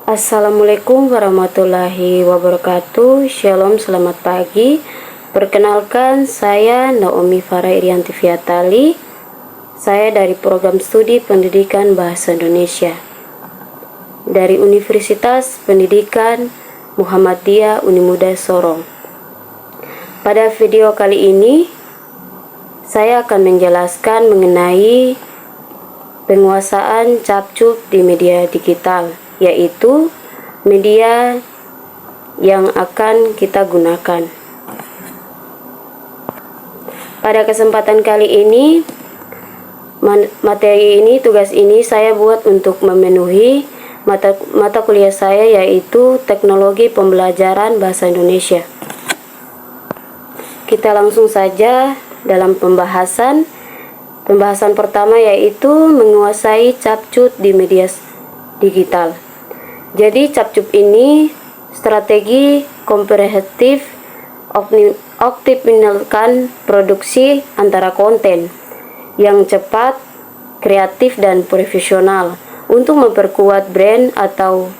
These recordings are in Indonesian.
Assalamualaikum warahmatullahi wabarakatuh. Shalom, selamat pagi. Perkenalkan, saya Naomi Farah Irianti Fiatali. Saya dari Program Studi Pendidikan Bahasa Indonesia dari Universitas Pendidikan Muhammadiyah Unimuda Sorong. Pada video kali ini, saya akan menjelaskan mengenai penguasaan capcuk di media digital, yaitu media yang akan kita gunakan. Pada kesempatan kali ini, tugas ini saya buat untuk memenuhi mata kuliah saya, yaitu Teknologi Pembelajaran Bahasa Indonesia. Kita langsung saja dalam pembahasan pertama, yaitu menguasai capcuk di media digital. Jadi capcuk ini strategi komprehensif optimalkan produksi antara konten yang cepat, kreatif, dan profesional untuk memperkuat brand atau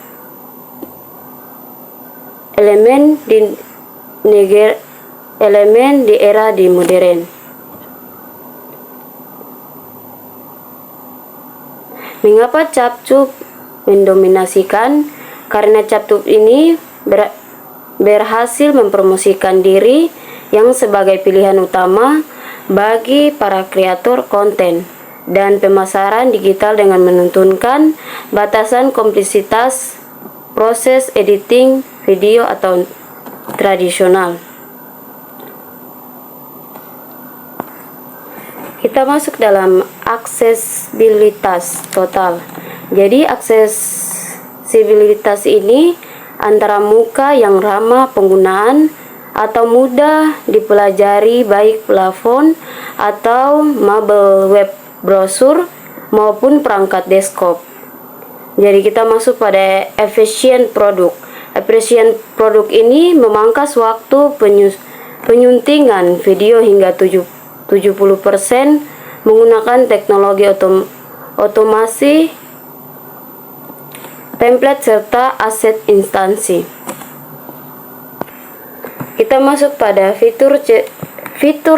elemen di era modern. Mengapa capcuk mendominasikan? Karena capcuk ini berhasil mempromosikan diri yang sebagai pilihan utama bagi para kreator konten dan pemasaran digital dengan menentukan batasan kompleksitas proses editing video atau tradisional. Kita masuk dalam aksesibilitas total. Jadi aksesibilitas ini antara muka yang ramah penggunaan atau mudah dipelajari baik plafon atau mobile web browser maupun perangkat desktop. Jadi kita masuk pada efisien produk. Efisien produk ini memangkas waktu penyuntingan video hingga 70% menggunakan teknologi otomasi, template, serta aset instansi. Kita masuk pada fitur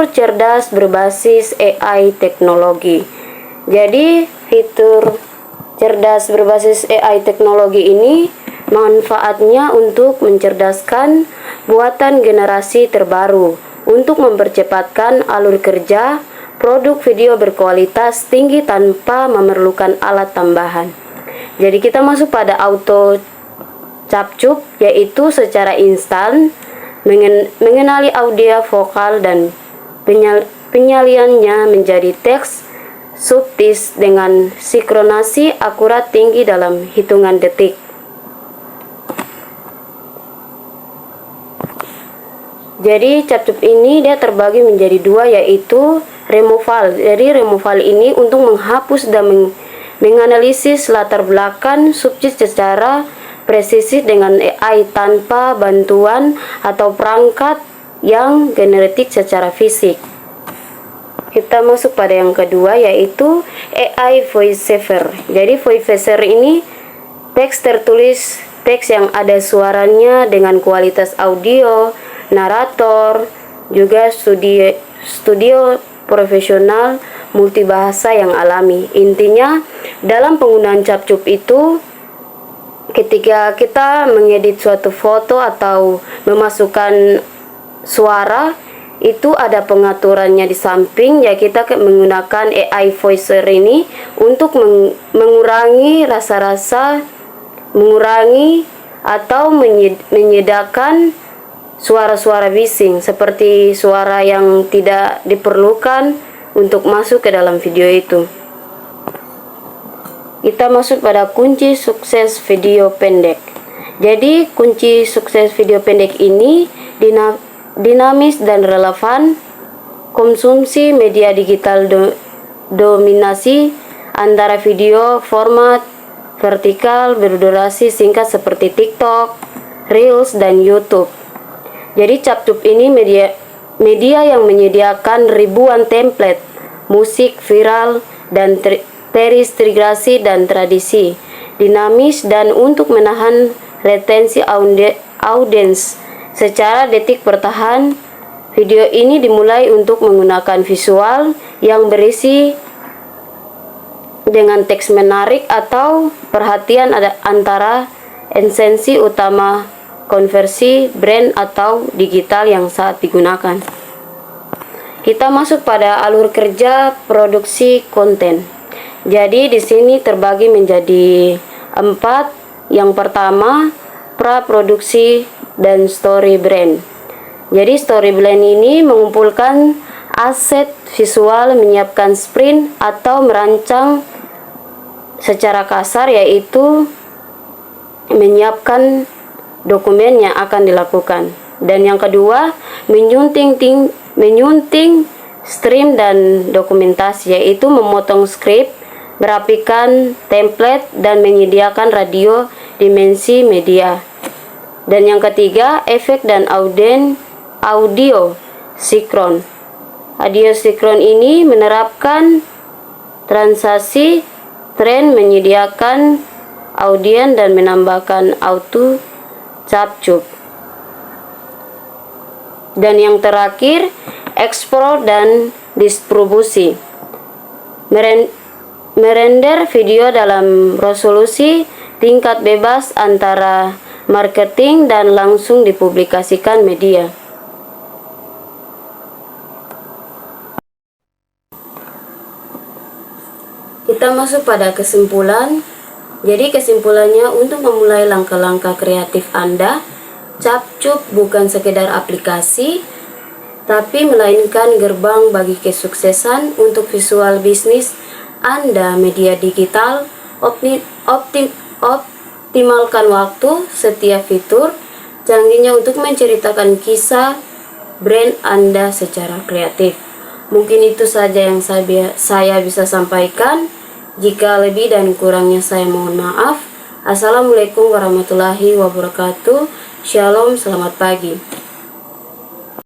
cerdas berbasis AI teknologi. Jadi fitur cerdas berbasis AI teknologi ini manfaatnya untuk mencerdaskan buatan generasi terbaru untuk mempercepatkan alur kerja produk video berkualitas tinggi tanpa memerlukan alat tambahan. Jadi kita masuk pada auto capcuk, yaitu secara instan mengenali audio, vokal, dan penyaliannya menjadi teks subtis dengan sinkronasi akurat tinggi dalam hitungan detik. Jadi capcuk ini dia terbagi menjadi dua, yaitu removal. Jadi removal ini untuk menghapus dan menganalisis latar belakang subjek secara presisi dengan AI tanpa bantuan atau perangkat yang genetik secara fisik. Kita masuk pada yang kedua, yaitu AI voiceover. Jadi voiceover ini teks tertulis, teks yang ada suaranya dengan kualitas audio, narator, juga studio profesional multibahasa yang alami. Intinya dalam penggunaan capcuk itu, ketika kita mengedit suatu foto atau memasukkan suara, itu ada pengaturannya di samping, ya kita menggunakan AI voiceover ini untuk mengurangi rasa-rasa, mengurangi atau menyedarkan suara-suara bising seperti suara yang tidak diperlukan untuk masuk ke dalam video itu. Kita masuk pada kunci sukses video pendek. Jadi kunci sukses video pendek ini dinamis dan relevan. Konsumsi media digital dominasi antara video format vertikal berdurasi singkat seperti TikTok, Reels, dan YouTube. Jadi capcuk ini media yang menyediakan ribuan template musik viral dan terintegrasi dan tradisi. dinamis, dan untuk menahan retensi audiens secara detik bertahan. Video ini dimulai untuk menggunakan visual yang berisi dengan teks menarik atau perhatian antara esensi utama konversi brand atau digital yang saat digunakan. Kita masuk pada alur kerja produksi konten. Jadi di sini terbagi menjadi 4. Yang pertama, pra-produksi dan story brand. Jadi story brand ini mengumpulkan aset visual, menyiapkan sprint atau merancang secara kasar, yaitu menyiapkan dokumen yang akan dilakukan. Dan yang kedua, menyunting stream dan dokumentasi, yaitu memotong skrip, merapikan template, dan menyediakan radio dimensi media. Dan yang ketiga, efek dan audio sinkron. Audio sinkron ini menerapkan transaksi tren, menyediakan audien, dan menambahkan auto capture. Dan yang terakhir, ekspor dan distribusi. Merender video dalam resolusi tingkat bebas antara marketing dan langsung dipublikasikan media. Kita masuk pada kesimpulan. Jadi kesimpulannya, untuk memulai langkah-langkah kreatif Anda, Capcup bukan sekedar aplikasi, tapi melainkan gerbang bagi kesuksesan untuk visual bisnis Anda. Media digital, optimalkan waktu setiap fitur canggihnya untuk menceritakan kisah brand Anda secara kreatif. Mungkin itu saja yang saya bisa sampaikan. Jika lebih dan kurangnya saya mohon maaf. Assalamualaikum warahmatullahi wabarakatuh. Shalom, selamat pagi.